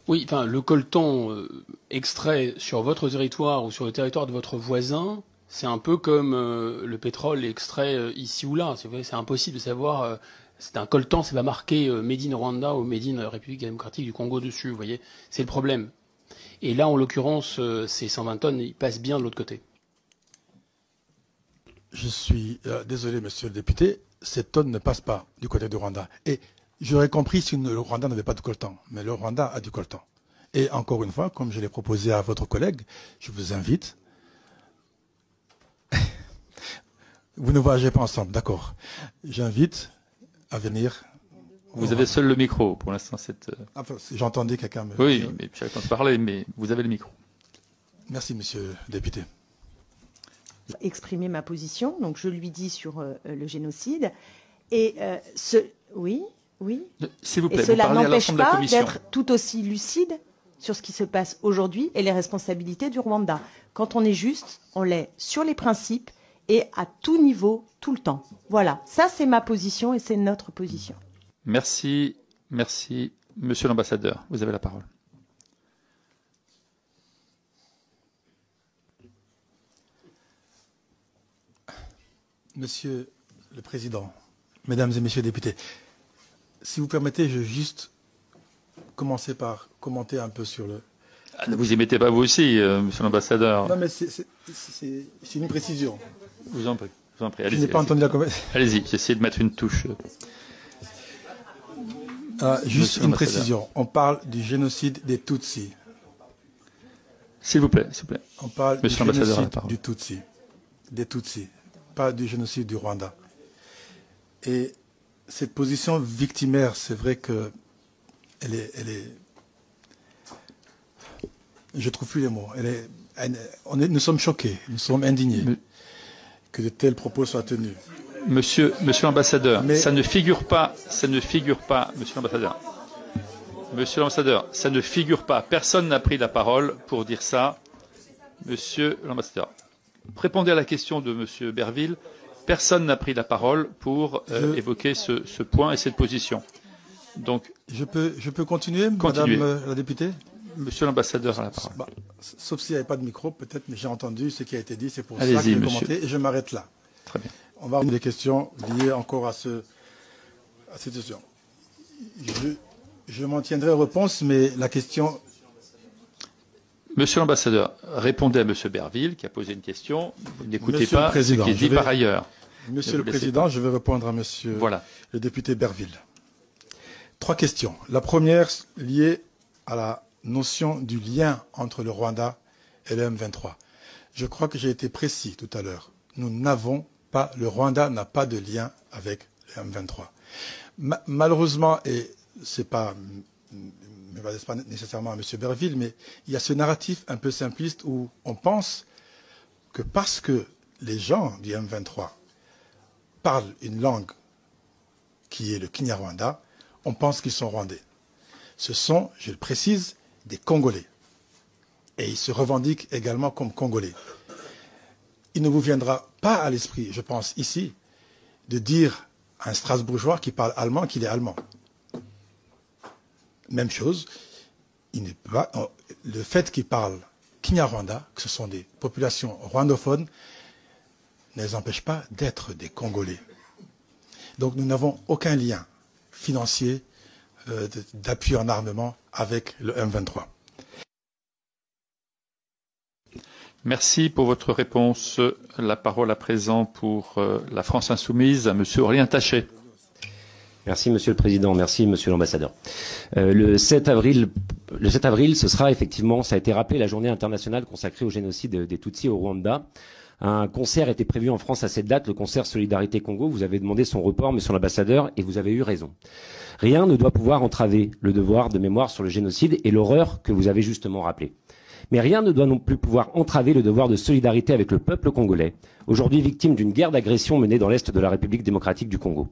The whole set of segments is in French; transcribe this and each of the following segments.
Oui, enfin, le coltan extrait sur votre territoire ou sur le territoire de votre voisin, c'est un peu comme le pétrole extrait ici ou là. C'est impossible de savoir. C'est un coltan, c'est pas marqué Made in Rwanda ou Made in République démocratique du Congo dessus. Vous voyez, c'est le problème. Et là, en l'occurrence, ces 120 tonnes, ils passent bien de l'autre côté. Je suis désolé, monsieur le député, ces tonnes ne passent pas du côté du Rwanda. Et j'aurais compris si le Rwanda n'avait pas de coltan, mais le Rwanda a du coltan. Et encore une fois, comme je l'ai proposé à votre collègue, je vous invite. Vous ne voyagez pas ensemble, d'accord. J'invite à venir. Vous avez seul le micro pour l'instant. Enfin, j'entendais quelqu'un me... Oui, mais chacun se parler, mais vous avez le micro. Merci, monsieur le député. Exprimer ma position, donc je lui dis sur le génocide. Et oui. S'il vous plaît, et cela n'empêche pas commission. d'être tout aussi lucide sur ce qui se passe aujourd'hui et les responsabilités du Rwanda. Quand on est juste, on l'est sur les principes et à tout niveau, tout le temps. Voilà, ça c'est ma position et c'est notre position. Merci. Monsieur l'ambassadeur, vous avez la parole. Monsieur le Président, Mesdames et Messieurs les députés, si vous permettez, je vais juste commencer par commenter un peu sur le... Ah, ne vous y mettez pas vous aussi, monsieur l'ambassadeur. Non, mais c'est une précision. Je vous en prie. Je n'ai pas entendu la conversation. Allez-y, j'essaie de mettre une touche. Juste une précision. On parle du génocide des Tutsis. S'il vous plaît. On parle du Monsieur l'ambassadeur, génocide du Tutsi. Des Tutsis, pas du génocide du Rwanda. Et cette position victimaire, c'est vrai que elle est... Je trouve plus les mots. Nous sommes choqués, nous sommes indignés que de tels propos soient tenus. Monsieur l'ambassadeur, ça ne figure pas, monsieur l'ambassadeur, ça ne figure pas. Personne n'a pris la parole pour dire ça. Monsieur l'ambassadeur, répondez à la question de monsieur Berville. Personne n'a pris la parole pour évoquer ce point et cette position. Donc, je peux continuer, madame la députée? Monsieur l'ambassadeur a la parole. Sauf s'il n'y avait pas de micro, peut-être, mais j'ai entendu ce qui a été dit, c'est pour ça que je vais commenter et je m'arrête là. Très bien. On va avoir des questions liées encore à cette situation. Je m'en tiendrai aux réponses, mais la question... Monsieur l'ambassadeur, répondez à monsieur Berville qui a posé une question. Vous n'écoutez pas ce qui est dit par ailleurs. Monsieur le Président, je vais répondre à monsieur le député Berville. 3 questions. La première liée à la notion du lien entre le Rwanda et le M23. Je crois que j'ai été précis tout à l'heure. Nous n'avons pas, le Rwanda n'a pas de lien avec le M23. Malheureusement, et c'est pas, ne m'adresse pas nécessairement à M. Berville, mais il y a ce narratif un peu simpliste où on pense que parce que les gens du M23 parlent une langue qui est le Kinyarwanda, on pense qu'ils sont rwandais. Ce sont, je le précise, des Congolais. Et ils se revendiquent également comme Congolais. Il ne vous viendra pas à l'esprit, je pense, ici, de dire à un Strasbourgeois qui parle allemand qu'il est allemand. Même chose, le fait qu'ils parlent Kinyarwanda, que ce sont des populations rwandophones, ne les empêche pas d'être des Congolais. Donc nous n'avons aucun lien financier d'appui en armement avec le M23. Merci pour votre réponse. La parole à présent pour la France Insoumise à monsieur Aurélien Taché. Merci Monsieur le Président, merci Monsieur l'Ambassadeur. Le 7 avril, ce sera effectivement, ça a été rappelé, la journée internationale consacrée au génocide des Tutsis au Rwanda. Un concert était prévu en France à cette date, le concert Solidarité Congo. Vous avez demandé son report, Monsieur l'Ambassadeur, et vous avez eu raison. Rien ne doit pouvoir entraver le devoir de mémoire sur le génocide et l'horreur que vous avez justement rappelé. Mais rien ne doit non plus pouvoir entraver le devoir de solidarité avec le peuple congolais, aujourd'hui victime d'une guerre d'agression menée dans l'est de la République démocratique du Congo.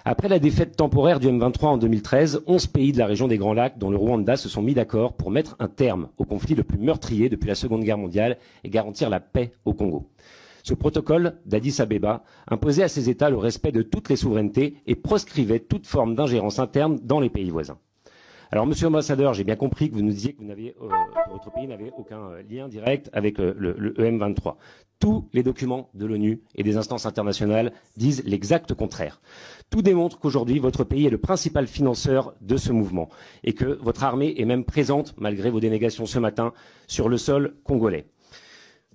Après la défaite temporaire du M23 en 2013, 11 pays de la région des Grands Lacs, dont le Rwanda, se sont mis d'accord pour mettre un terme au conflit le plus meurtrier depuis la Seconde Guerre mondiale et garantir la paix au Congo. Ce protocole d'Addis Abeba imposait à ces États le respect de toutes les souverainetés et proscrivait toute forme d'ingérence interne dans les pays voisins. Alors, monsieur l'ambassadeur, j'ai bien compris que vous nous disiez que votre pays n'avait aucun lien direct avec le EM23. Tous les documents de l'ONU et des instances internationales disent l'exact contraire. Tout démontre qu'aujourd'hui, votre pays est le principal financeur de ce mouvement et que votre armée est même présente, malgré vos dénégations ce matin, sur le sol congolais.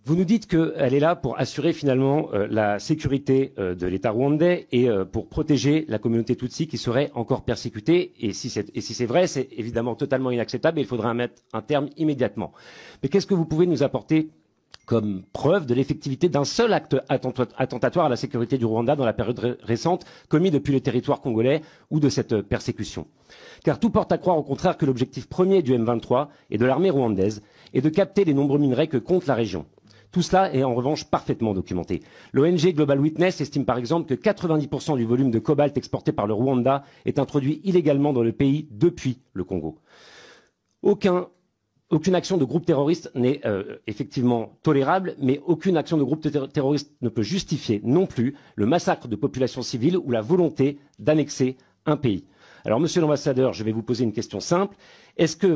Vous nous dites qu'elle est là pour assurer finalement la sécurité de l'État rwandais et pour protéger la communauté Tutsi qui serait encore persécutée. Et si c'est vrai, c'est évidemment totalement inacceptable et il faudrait mettre un terme immédiatement. Mais qu'est-ce que vous pouvez nous apporter comme preuve de l'effectivité d'un seul acte attentatoire à la sécurité du Rwanda dans la période récente commis depuis le territoire congolais ou de cette persécution? Car tout porte à croire au contraire que l'objectif premier du M23 et de l'armée rwandaise est de capter les nombreux minerais que compte la région. Tout cela est en revanche parfaitement documenté. L'ONG Global Witness estime par exemple que 90% du volume de cobalt exporté par le Rwanda est introduit illégalement dans le pays depuis le Congo. Aucune action de groupe terroriste n'est effectivement tolérable, mais aucune action de groupe terroriste ne peut justifier non plus le massacre de populations civiles ou la volonté d'annexer un pays. Alors, monsieur l'ambassadeur, je vais vous poser une question simple. Est-ce que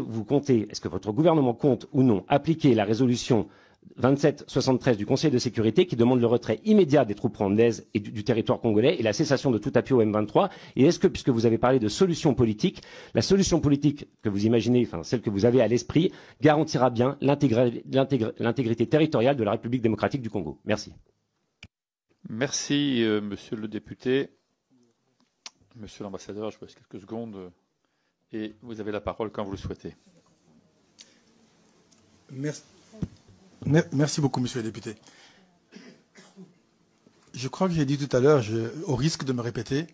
votre gouvernement compte ou non appliquer la résolution 2773 du Conseil de sécurité qui demande le retrait immédiat des troupes rwandaises et du territoire congolais et la cessation de tout appui au M23? Et est-ce que, puisque vous avez parlé de solution politique, la solution politique que vous imaginez, enfin celle que vous avez à l'esprit, garantira bien l'intégrité territoriale de la République démocratique du Congo? Merci. Merci, monsieur le député. Monsieur l'ambassadeur, je vous laisse quelques secondes et vous avez la parole quand vous le souhaitez. Merci beaucoup, monsieur le député. Je crois que j'ai dit tout à l'heure, au risque de me répéter,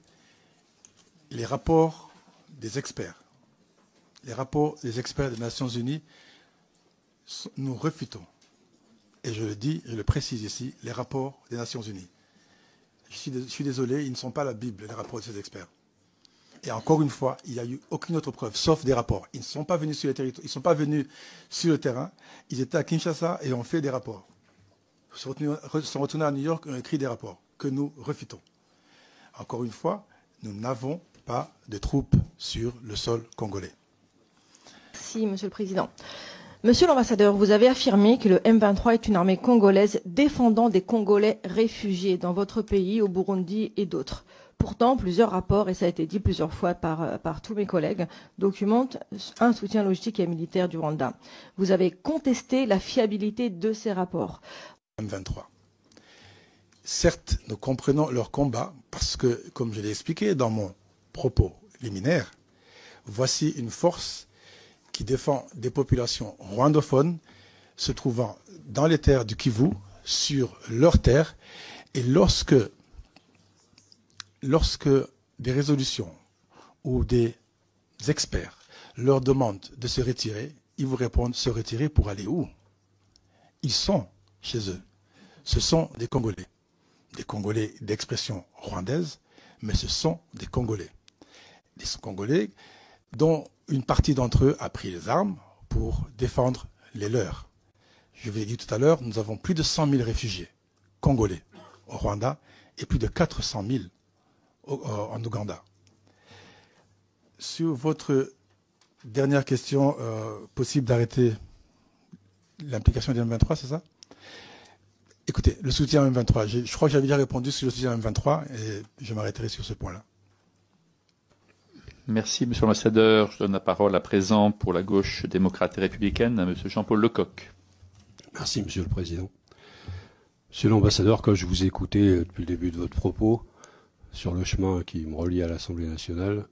les rapports des experts des Nations Unies, nous refutons. Et je le dis, je le précise ici, les rapports des Nations Unies. Je suis désolé, ils ne sont pas la Bible, les rapports de ces experts. Et encore une fois, il n'y a eu aucune autre preuve, sauf des rapports. Ils ne sont pas venus sur le territoire, ils ne sont pas venus sur le terrain. Ils étaient à Kinshasa et ont fait des rapports. Ils sont retournés à New York et ont écrit des rapports que nous refutons. Encore une fois, nous n'avons pas de troupes sur le sol congolais. Merci, Monsieur le Président. Monsieur l'ambassadeur, vous avez affirmé que le M23 est une armée congolaise défendant des Congolais réfugiés dans votre pays, au Burundi et d'autres. Pourtant, plusieurs rapports, et ça a été dit plusieurs fois par tous mes collègues, documentent un soutien logistique et militaire du Rwanda. Vous avez contesté la fiabilité de ces rapports. M23. Certes, nous comprenons leur combat parce que, comme je l'ai expliqué dans mon propos liminaire, voici une force qui défend des populations rwandophones se trouvant dans les terres du Kivu, sur leurs terres, et lorsque des résolutions ou des experts leur demandent de se retirer, ils vous répondent se retirer pour aller où? Ils sont chez eux. Ce sont des Congolais d'expression rwandaise, mais ce sont des Congolais. Des Congolais dont une partie d'entre eux a pris les armes pour défendre les leurs. Je vous l'ai dit tout à l'heure, nous avons plus de 100 000 réfugiés congolais au Rwanda et plus de 400 000 en Ouganda. Sur votre dernière question, possible d'arrêter l'implication des M23, c'est ça? Écoutez, le soutien à M23, je crois que j'avais déjà répondu sur le soutien à M23 et je m'arrêterai sur ce point-là. Merci, monsieur l'ambassadeur. Je donne la parole à présent pour la gauche démocrate et républicaine à monsieur Jean-Paul Lecoq. Merci, monsieur le président. Monsieur l'ambassadeur, quand je vous ai écouté depuis le début de votre propos sur le chemin qui me relie à l'Assemblée nationale,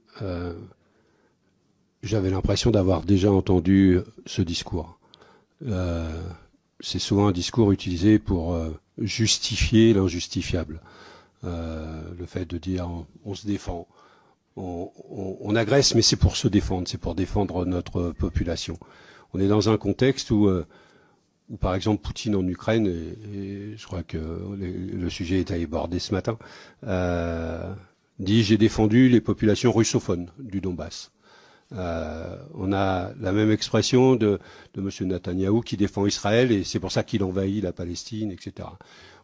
j'avais l'impression d'avoir déjà entendu ce discours. C'est souvent un discours utilisé pour justifier l'injustifiable. Le fait de dire on se défend. On agresse, mais c'est pour se défendre, c'est pour défendre notre population. On est dans un contexte où par exemple, Poutine en Ukraine, et je crois que le sujet est abordé ce matin, dit « j'ai défendu les populations russophones du Donbass ». On a la même expression de M. Netanyahou qui défend Israël et c'est pour ça qu'il envahit la Palestine, etc.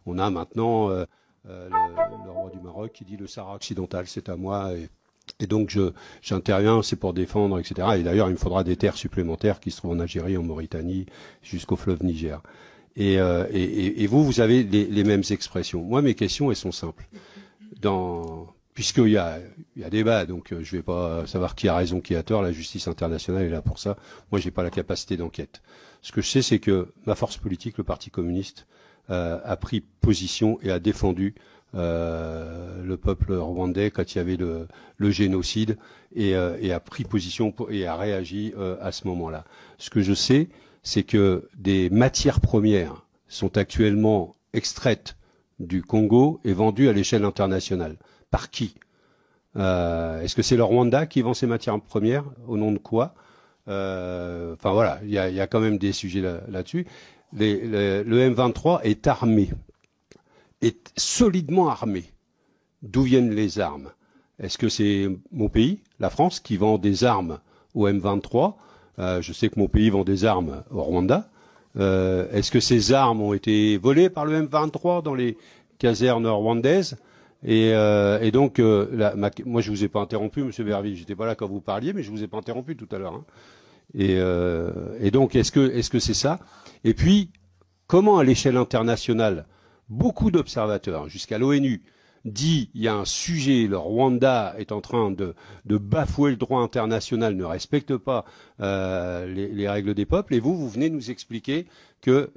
On a maintenant le roi du Maroc qui dit « le Sahara occidental, c'est à moi ». Et donc j'interviens, c'est pour défendre, etc. Et d'ailleurs, il me faudra des terres supplémentaires qui se trouvent en Algérie, en Mauritanie, jusqu'au fleuve Niger. Et vous avez les mêmes expressions. Moi, mes questions, elles sont simples. Puisqu'il y a débat, donc je vais pas savoir qui a raison, qui a tort. La justice internationale est là pour ça. Moi, j'ai pas la capacité d'enquête. Ce que je sais, c'est que ma force politique, le Parti communiste, a pris position et a défendu le peuple rwandais quand il y avait le génocide et a pris position et a réagi à ce moment-là. Ce que je sais, c'est que des matières premières sont actuellement extraites du Congo et vendues à l'échelle internationale. Par qui? Est-ce que c'est le Rwanda qui vend ces matières premières? Au nom de quoi? Enfin voilà, il y a quand même des sujets là-dessus. Le M23 est armé, est solidement armé. D'où viennent les armes? Est-ce que c'est mon pays, la France, qui vend des armes au M23? Je sais que mon pays vend des armes au Rwanda. Est-ce que ces armes ont été volées par le M23 dans les casernes rwandaises? Et donc, moi, je vous ai pas interrompu, Monsieur Berville. J'étais pas là quand vous parliez, mais je vous ai pas interrompu tout à l'heure. Hein. Et donc, est-ce que c'est ça? Et puis, comment à l'échelle internationale, beaucoup d'observateurs, jusqu'à l'ONU, dit il y a un sujet, le Rwanda est en train de bafouer le droit international, ne respecte pas les règles des peuples, et vous venez nous expliquer que